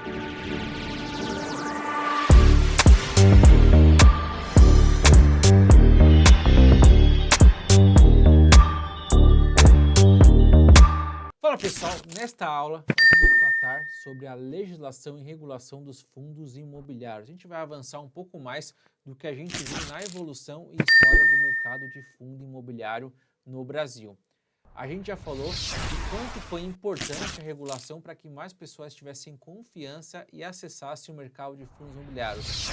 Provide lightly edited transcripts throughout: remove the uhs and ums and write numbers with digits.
Fala pessoal, nesta aula nós vamos tratar sobre a legislação e regulação dos fundos imobiliários. A gente vai avançar um pouco mais do que a gente viu na evolução e história do mercado de fundo imobiliário no Brasil. A gente já falou de quanto foi importante a regulação para que mais pessoas tivessem confiança e acessassem o mercado de fundos imobiliários,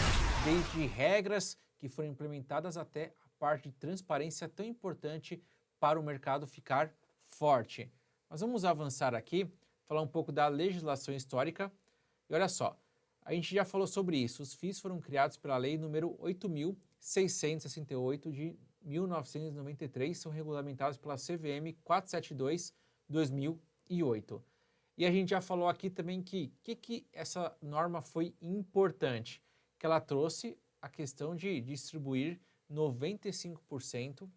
desde regras que foram implementadas até a parte de transparência tão importante para o mercado ficar forte. Mas vamos avançar aqui, falar um pouco da legislação histórica. E olha só, a gente já falou sobre isso. Os FIIs foram criados pela Lei número 8.668 de 1993, são regulamentados pela CVM 472/2008. E a gente já falou aqui também que essa norma foi importante, que ela trouxe a questão de distribuir 95%,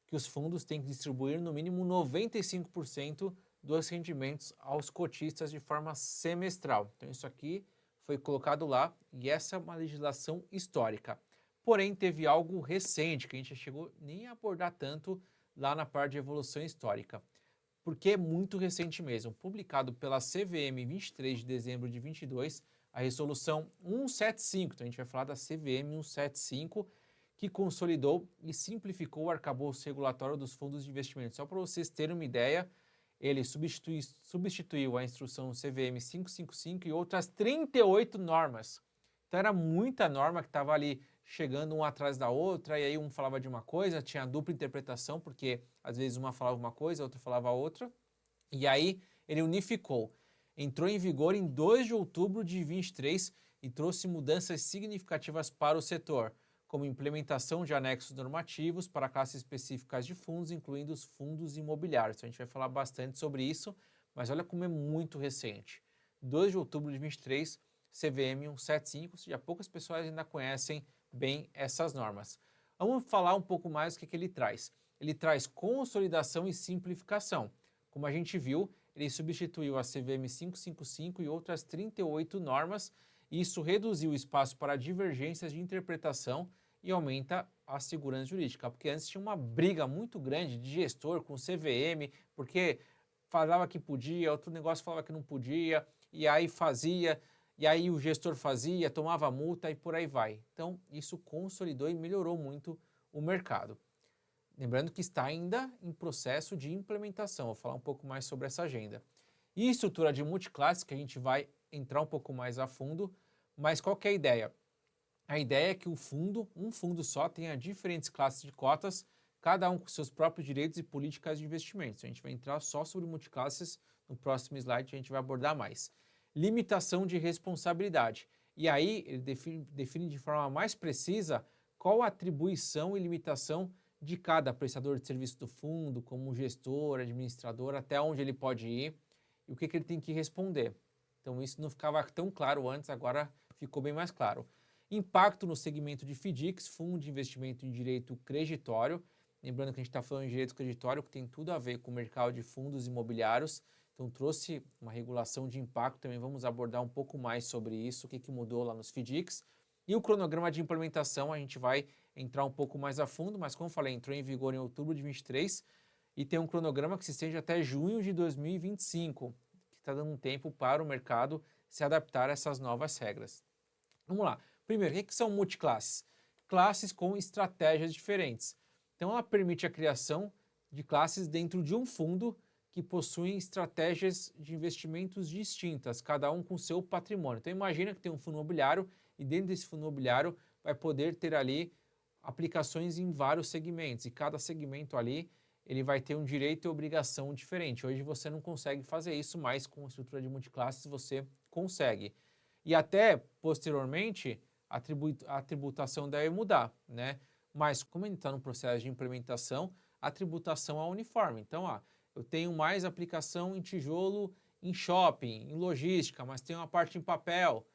que os fundos têm que distribuir no mínimo 95% dos rendimentos aos cotistas de forma semestral. Então isso aqui foi colocado lá e essa é uma legislação histórica. Porém, teve algo recente que a gente chegou nem a abordar tanto lá na parte de evolução histórica, porque é muito recente mesmo. Publicado pela CVM 23 de dezembro de 22, a resolução 175, então a gente vai falar da CVM 175, que consolidou e simplificou o arcabouço regulatório dos fundos de investimento. Só para vocês terem uma ideia, ele substituiu a instrução CVM 555 e outras 38 normas. Então era muita norma que estava ali chegando uma atrás da outra, e aí um falava de uma coisa, tinha dupla interpretação, porque às vezes uma falava uma coisa, a outra falava outra, e aí ele unificou. Entrou em vigor em 2 de outubro de 23 e trouxe mudanças significativas para o setor, como implementação de anexos normativos para classes específicas de fundos, incluindo os fundos imobiliários. Então, a gente vai falar bastante sobre isso, mas olha como é muito recente. 2 de outubro de 23, CVM 175, ou seja, poucas pessoas ainda conhecem bem essas normas. Vamos falar um pouco mais do que ele traz. Ele traz consolidação e simplificação. Como a gente viu, ele substituiu a CVM 555 e outras 38 normas, e isso reduziu o espaço para divergências de interpretação e aumenta a segurança jurídica, porque antes tinha uma briga muito grande de gestor com o CVM, porque falava que podia, outro negócio falava que não podia, e aí fazia, e aí o gestor fazia, tomava multa e por aí vai. Então isso consolidou e melhorou muito o mercado. Lembrando que está ainda em processo de implementação, vou falar um pouco mais sobre essa agenda. E estrutura de multiclasse, que a gente vai entrar um pouco mais a fundo, mas qual que é a ideia? A ideia é que um fundo só, tenha diferentes classes de cotas, cada um com seus próprios direitos e políticas de investimentos. A gente vai entrar só sobre multiclasses, no próximo slide a gente vai abordar mais. Limitação de responsabilidade. E aí ele define de forma mais precisa qual a atribuição e limitação de cada prestador de serviço do fundo, como gestor, administrador, até onde ele pode ir e o que ele tem que responder. Então isso não ficava tão claro antes, agora ficou bem mais claro. Impacto no segmento de FDICs, Fundo de Investimento em Direito Creditório. Lembrando que a gente está falando de direito creditório, que tem tudo a ver com o mercado de fundos imobiliários. Então trouxe uma regulação de impacto, também vamos abordar um pouco mais sobre isso, o que mudou lá nos FDICs. E o cronograma de implementação, a gente vai entrar um pouco mais a fundo, mas como eu falei, entrou em vigor em outubro de 23 e tem um cronograma que se estende até junho de 2025, que está dando um tempo para o mercado se adaptar a essas novas regras. Vamos lá. Primeiro, o que são multiclasses? Classes com estratégias diferentes. Então, ela permite a criação de classes dentro de um fundo que possuem estratégias de investimentos distintas, cada um com seu patrimônio. Então, imagina que tem um fundo imobiliário e dentro desse fundo imobiliário vai poder ter ali aplicações em vários segmentos e cada segmento ali ele vai ter um direito e obrigação diferente. Hoje você não consegue fazer isso, mas com a estrutura de multiclasses você consegue. E até, posteriormente, a tributação deve mudar, né? Mas como a gente está no processo de implementação, a tributação é uniforme. Então, eu tenho mais aplicação em tijolo, em shopping, em logística, mas tem uma parte em papel.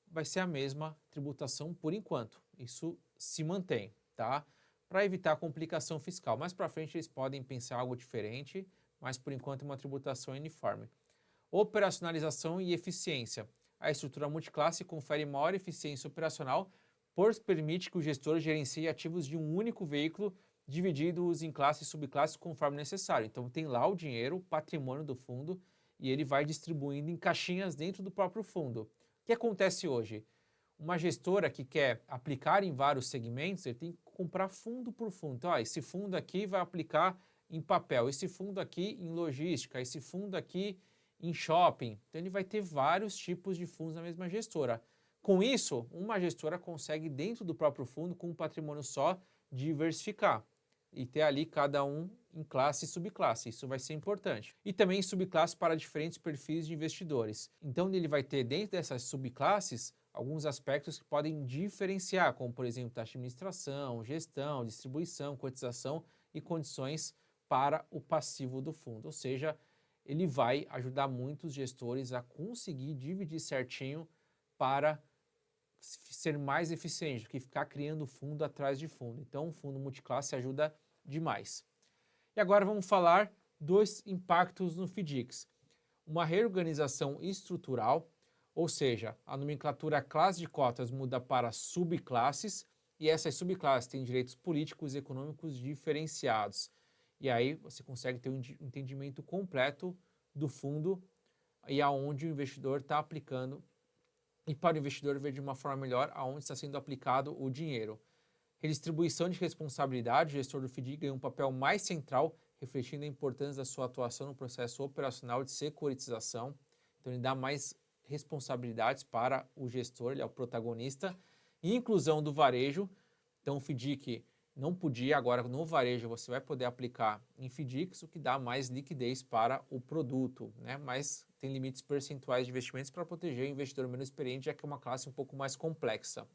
Vai ser a mesma tributação por enquanto. Isso se mantém, tá? Para evitar complicação fiscal. Mais para frente eles podem pensar algo diferente, mas por enquanto é uma tributação uniforme. Operacionalização e eficiência. A estrutura multiclasse confere maior eficiência operacional, pois permite que o gestor gerencie ativos de um único veículo, divididos em classes e subclasses conforme necessário. Então tem lá o dinheiro, o patrimônio do fundo, e ele vai distribuindo em caixinhas dentro do próprio fundo. O que acontece hoje? Uma gestora que quer aplicar em vários segmentos, ele tem que comprar fundo por fundo. Então, esse fundo aqui vai aplicar em papel, esse fundo aqui em logística, esse fundo aqui em shopping. Então, ele vai ter vários tipos de fundos na mesma gestora. Com isso, uma gestora consegue, dentro do próprio fundo, com um patrimônio só, diversificar e ter ali cada um em classe e subclasse. Isso vai ser importante. E também subclasse para diferentes perfis de investidores. Então, ele vai ter, dentro dessas subclasses, alguns aspectos que podem diferenciar, como, por exemplo, taxa de administração, gestão, distribuição, cotização e condições para o passivo do fundo. Ou seja, ele vai ajudar muitos gestores a conseguir dividir certinho para ser mais eficiente do que ficar criando fundo atrás de fundo. Então, o fundo multiclasse ajuda demais. E agora vamos falar dos impactos no FDICs. Uma reorganização estrutural, ou seja, a nomenclatura classe de cotas muda para subclasses e essas subclasses têm direitos políticos e econômicos diferenciados. E aí você consegue ter um entendimento completo do fundo e aonde o investidor está aplicando, e para o investidor ver de uma forma melhor aonde está sendo aplicado o dinheiro. Redistribuição de responsabilidade, o gestor do FDIC ganha um papel mais central, refletindo a importância da sua atuação no processo operacional de securitização. Então ele dá mais responsabilidades para o gestor, ele é o protagonista. E inclusão do varejo, então o FDIC não podia, agora no varejo você vai poder aplicar em FDICs, o que dá mais liquidez para o produto, né? Mas tem limites percentuais de investimentos para proteger o investidor menos experiente, já que é uma classe um pouco mais complexa.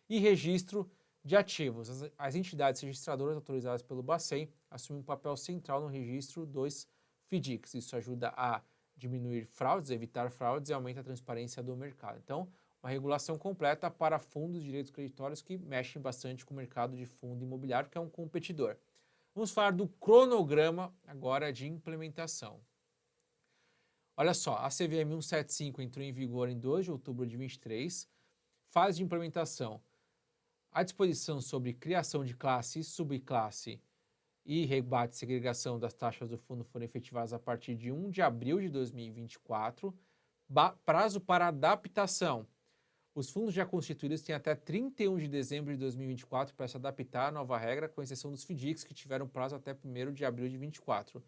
E registro de ativos. As entidades registradoras autorizadas pelo Bacen assumem um papel central no registro dos FDICs. Isso ajuda a diminuir fraudes, evitar fraudes e aumenta a transparência do mercado. Então, uma regulação completa para fundos de direitos creditórios que mexem bastante com o mercado de fundo imobiliário, que é um competidor. Vamos falar do cronograma agora de implementação. Olha só, a CVM 175 entrou em vigor em 2 de outubro de 2023. Fase de implementação. A disposição sobre criação de classe e subclasse e rebate e segregação das taxas do fundo foram efetivadas a partir de 1 de abril de 2024. Prazo para adaptação. Os fundos já constituídos têm até 31 de dezembro de 2024 para se adaptar à nova regra, com exceção dos FDICs, que tiveram prazo até 1º de abril de 2024.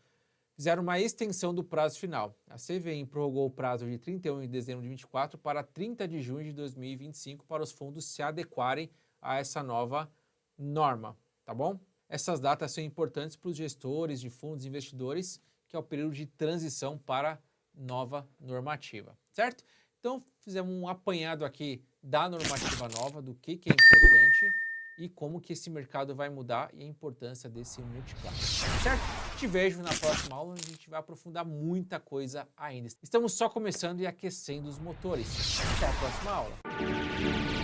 Fizeram uma extensão do prazo final. A CVM prorrogou o prazo de 31 de dezembro de 2024 para 30 de junho de 2025 para os fundos se adequarem a essa nova norma, tá bom? Essas datas são importantes para os gestores de fundos e investidores, que é o período de transição para nova normativa, certo? Então, fizemos um apanhado aqui da normativa nova, do que é importante e como que esse mercado vai mudar e a importância desse multiclasse, certo? Te vejo na próxima aula, onde a gente vai aprofundar muita coisa ainda. Estamos só começando e aquecendo os motores. Até a próxima aula.